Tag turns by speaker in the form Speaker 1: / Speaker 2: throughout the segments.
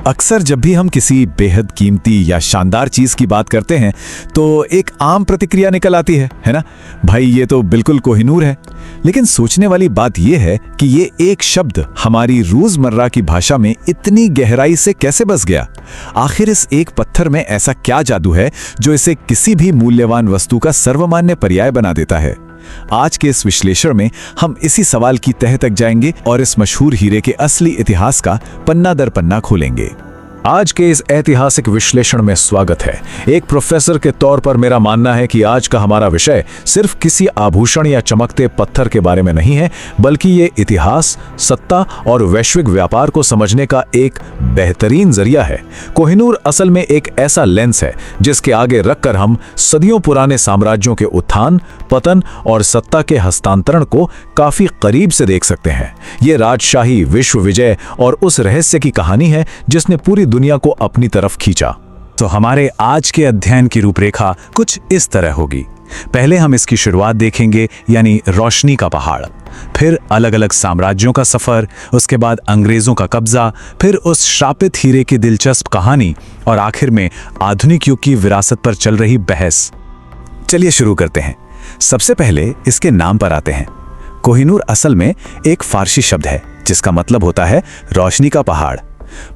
Speaker 1: अक्सर जब भी हम किसी बेहद कीमती या शानदार चीज की बात करते हैं तो एक आम प्रतिक्रिया निकल आती है ना? भाई ये तो बिल्कुल कोहिनूर है। लेकिन सोचने वाली बात यह है कि ये एक शब्द हमारी रोजमर्रा की भाषा में इतनी गहराई से कैसे बस गया। आखिर इस एक पत्थर में ऐसा क्या जादू है जो इसे किसी भी मूल्यवान वस्तु का सर्वमान्य पर्याय बना देता है? आज के इस विश्लेषण में हम इसी सवाल की तह तक जाएंगे और इस मशहूर हीरे के असली इतिहास का पन्ना दर पन्ना खोलेंगे।
Speaker 2: आज के इस ऐतिहासिक विश्लेषण में स्वागत है। एक प्रोफेसर के तौर पर मेरा मानना है कि आज का हमारा विषय सिर्फ किसी आभूषण या चमकते पत्थर के बारे में नहीं है, बल्कि ये इतिहास, सत्ता और वैश्विक व्यापार को समझने का एक बेहतरीन जरिया है। कोहिनूर असल में एक ऐसा लेंस है जिसके आगे रखकर हम सदियों पुराने साम्राज्यों के उत्थान, पतन और सत्ता के हस्तांतरण को काफी करीब से देख सकते हैं। ये राजशाही, विश्व विजय और उस रहस्य की कहानी है जिसने पूरी दुनिया को अपनी तरफ खींचा।
Speaker 1: तो हमारे आज के अध्ययन की रूपरेखा कुछ इस तरह होगी। पहले हम इसकी शुरुआत देखेंगे, यानी रोशनी का पहाड़, फिर अलग अलग साम्राज्यों का सफर, उसके बाद अंग्रेजों का कब्जा, फिर उस श्रापित हीरे की दिलचस्प कहानी और आखिर में आधुनिक युग की विरासत पर चल रही बहस। चलिए शुरू करते हैं। सबसे पहले इसके नाम पर आते हैं। कोहिनूर असल में एक फारसी शब्द है जिसका मतलब होता है रोशनी का पहाड़।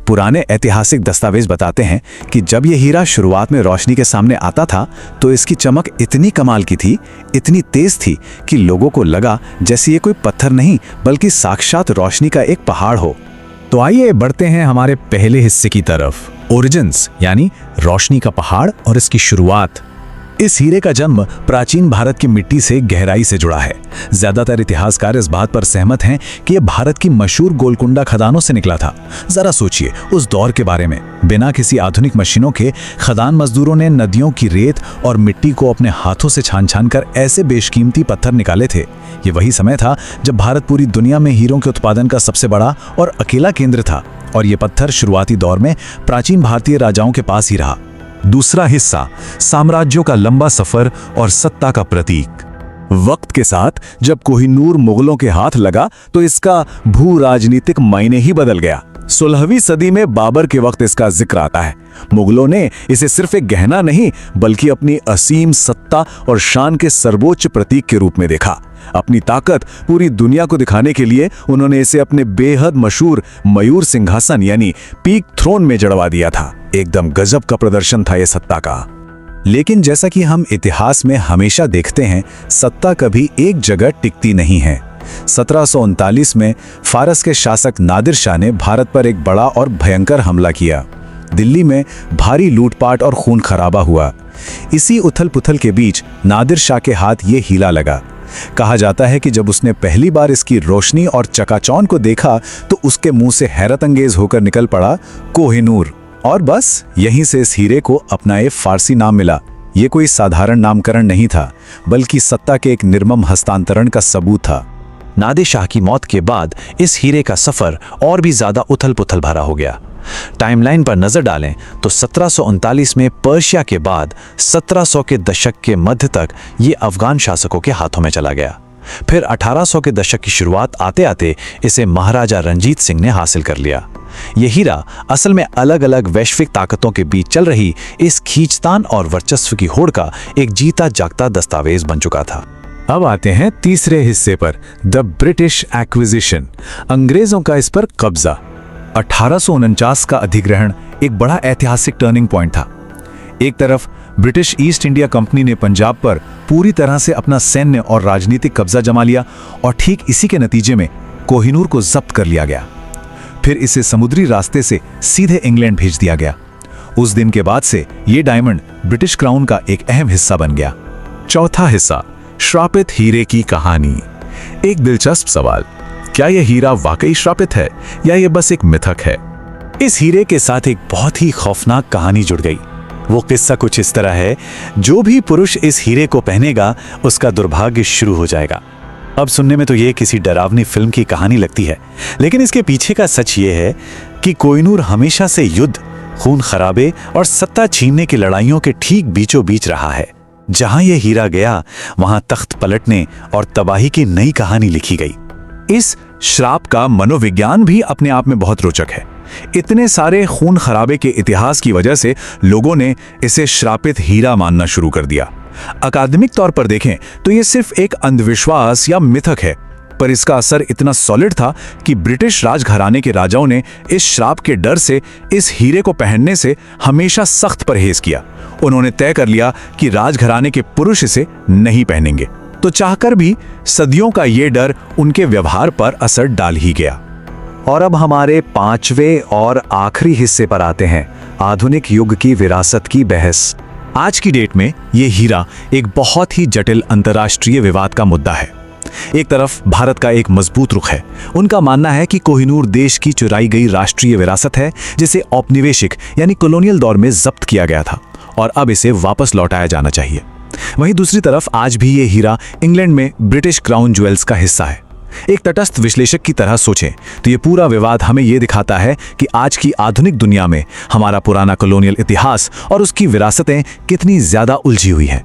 Speaker 1: पुराने ऐतिहासिक दस्तावेज बताते हैं कि जब यह हीरा शुरुआत में रोशनी के सामने आता था तो इसकी चमक इतनी कमाल की थी, इतनी तेज थी कि लोगों को लगा जैसे ये कोई पत्थर नहीं बल्कि साक्षात रोशनी का एक पहाड़ हो। तो आइए बढ़ते हैं हमारे पहले हिस्से की तरफ, ओरिजिन्स यानी रोशनी का पहाड़ और इसकी शुरुआत। इस हीरे का जन्म प्राचीन भारत की मिट्टी से गहराई से जुड़ा है। ज्यादातर इतिहासकार इस बात पर सहमत हैं कि यह भारत की मशहूर गोलकुंडा खदानों से निकला था। जरा सोचिए उस दौर के बारे में। बिना किसी आधुनिक मशीनों के खदान मजदूरों ने नदियों की रेत और मिट्टी को अपने हाथों से छान छान कर ऐसे बेशकीमती पत्थर निकाले थे। ये वही समय था जब भारत पूरी दुनिया में हीरों के उत्पादन का सबसे बड़ा और अकेला केंद्र था, और ये पत्थर शुरुआती दौर में प्राचीन भारतीय राजाओं के पास ही रहा।
Speaker 2: दूसरा हिस्सा, साम्राज्यों का लंबा सफर और सत्ता का प्रतीक।
Speaker 1: वक्त के साथ जब कोहिनूर मुगलों के हाथ लगा तो इसका भू राजनीतिक मायने ही बदल गया। 16वीं सदी में बाबर के वक्त इसका जिक्र आता है। मुगलों ने इसे सिर्फ एक गहना नहीं बल्कि अपनी असीम सत्ता और शान के सर्वोच्च प्रतीक के रूप में देखा। अपनी ताकत पूरी दुनिया को दिखाने के लिए उन्होंने इसे अपने बेहद मशहूर मयूर सिंहासन यानी पीक थ्रोन में जड़वा दिया था। एकदम गजब का प्रदर्शन था यह सत्ता का। लेकिन जैसा कि हम इतिहास में हमेशा देखते हैं, सत्ता कभी एक जगह टिकती नहीं है। 1739 में फारस के शासक नादिर शाह ने भारत पर एक बड़ा और भयंकर हमला किया। दिल्ली में भारी लूटपाट और खून खराबा हुआ। इसी उथल पुथल के बीच नादिर शाह के हाथ ये हीरा लगा। कहा जाता है कि जब उसने पहली बार इसकी रोशनी और चकाचौंध को देखा तो उसके मुंह से हैरत अंगेज होकर निकल पड़ा कोहिनूर। और बस यहीं से इस हीरे को अपना एक फारसी नाम मिला। ये कोई साधारण नामकरण नहीं था बल्कि सत्ता के एक निर्मम हस्तांतरण का सबूत था।
Speaker 2: नादिर शाह की मौत के बाद इस हीरे का सफर और भी ज्यादा उथल पुथल भरा हो गया। टाइमलाइन पर नजर डालें तो 1739 में पर्शिया के बाद 1700 के दशक के मध्य तक ये अफगान शासकों के हाथों में चला गया। फिर 1800 के दशक की शुरुआत आते आते इसे महाराजा रंजीत सिंह ने हासिल कर लिया। यह हीरा असल में अलग अलग वैश्विक ताकतों के बीच चल रही इस खींचतान और वर्चस्व की होड़ का एक जीता जागता दस्तावेज बन चुका था।
Speaker 1: अब आते हैं तीसरे हिस्से पर, द ब्रिटिश एक्विजिशन, अंग्रेजों का इस पर कब्जा। 1849 का अधिग्रहण एक बड़ा ऐतिहासिक टर्निंग पॉइंट था। एक तरफ ब्रिटिश ईस्ट इंडिया कंपनी ने पंजाब पर पूरी तरह से अपना सैन्य और राजनीतिक कब्जा जमा लिया और ठीक इसी के नतीजे में कोहिनूर को जब्त कर लिया गया। फिर इसे समुद्री रास्ते से सीधे इंग्लैंड भेज दिया गया। उस दिन के बाद से ये डायमंड ब्रिटिश क्राउन का एक अहम हिस्सा बन गया।
Speaker 2: चौथा हिस्सा, श्रापित हीरे की कहानी। एक दिलचस्प सवाल, क्या यह हीरा वाकई श्रापित है या यह बस एक मिथक है?
Speaker 1: इस हीरे के साथ एक बहुत ही खौफनाक कहानी जुड़ गई। वो किस्सा कुछ इस तरह है, जो भी पुरुष इस हीरे को पहनेगा उसका दुर्भाग्य शुरू हो जाएगा। अब सुनने में तो ये किसी डरावनी फिल्म की कहानी लगती है, लेकिन इसके पीछे का सच ये है कि कोहिनूर हमेशा से युद्ध, खून खराबे और सत्ता छीनने की लड़ाइयों के ठीक बीचों बीच रहा है। जहां यह हीरा गया वहां तख्त पलटने और तबाही की नई कहानी लिखी गई। इस श्राप का मनोविज्ञान भी अपने आप में बहुत रोचक है। इतने सारे खून खराबे के इतिहास की वजह से लोगों ने इसे श्रापित हीरा मानना शुरू कर दिया। अकादमिक तौर पर देखें तो यह सिर्फ एक अंधविश्वास या मिथक है, पर इसका असर इतना सॉलिड था कि ब्रिटिश राजघराने के राजाओं ने इस श्राप के डर से इस हीरे को पहनने से हमेशा सख्त परहेज किया। उन्होंने तय कर लिया कि राजघराने के पुरुष इसे नहीं पहनेंगे। तो चाहकर भी सदियों का ये डर उनके व्यवहार पर असर डाल ही गया।
Speaker 2: और अब हमारे 5वें और आखिरी हिस्से पर आते हैं, आधुनिक युग की विरासत की बहस।
Speaker 1: आज की डेट में ये हीरा एक बहुत ही जटिल अंतर्राष्ट्रीय विवाद का मुद्दा है। एक तरफ भारत का एक मजबूत रुख है। उनका मानना है कि कोहिनूर देश की चुराई गई राष्ट्रीय विरासत है, जिसे औपनिवेशिक यानी कॉलोनियल दौर में जब्त किया गया था और अब इसे वापस लौटाया जाना चाहिए। वहीं दूसरी तरफ आज भी ये हीरा इंग्लैंड में ब्रिटिश क्राउन ज्वेल्स का हिस्सा है। एक तटस्थ विश्लेषक की तरह सोचें तो ये पूरा विवाद हमें ये दिखाता है कि आज की आधुनिक दुनिया में हमारा पुराना कॉलोनियल इतिहास और उसकी विरासतें कितनी ज्यादा उलझी हुई हैं।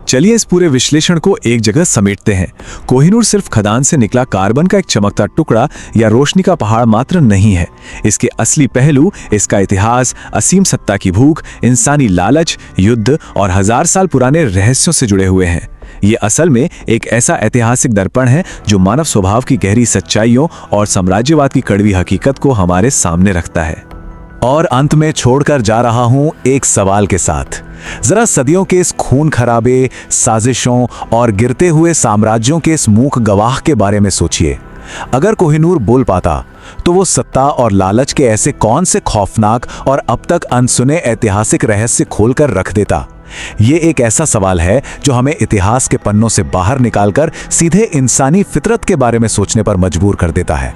Speaker 1: चलिए इस पूरे विश्लेषण को एक जगह समेटते हैं। कोहिनूर सिर्फ खदान से निकला कार्बन का एक चमकता टुकड़ा या रोशनी का पहाड़ मात्र नहीं है। इसके असली पहलू, इसका इतिहास, असीम सत्ता की भूख, इंसानी लालच, युद्ध और 1000 साल पुराने रहस्यों से जुड़े हुए हैं। ये असल में एक ऐसा ऐतिहासिक दर्पण है जो मानव स्वभाव की गहरी सच्चाइयों और साम्राज्यवाद की कड़वी हकीकत को हमारे सामने रखता है। और अंत में छोड़कर जा रहा हूं एक सवाल के साथ। जरा सदियों के इस खून खराबे, साजिशों और गिरते हुए साम्राज्यों के इस मूक गवाह के बारे में सोचिए। अगर कोहिनूर बोल पाता तो वो सत्ता और लालच के ऐसे कौन से खौफनाक और अब तक अनसुने ऐतिहासिक रहस्य खोलकर रख देता। ये एक ऐसा सवाल है जो हमें इतिहास के पन्नों से बाहर निकालकर सीधे इंसानी फितरत के बारे में सोचने पर मजबूर कर देता है।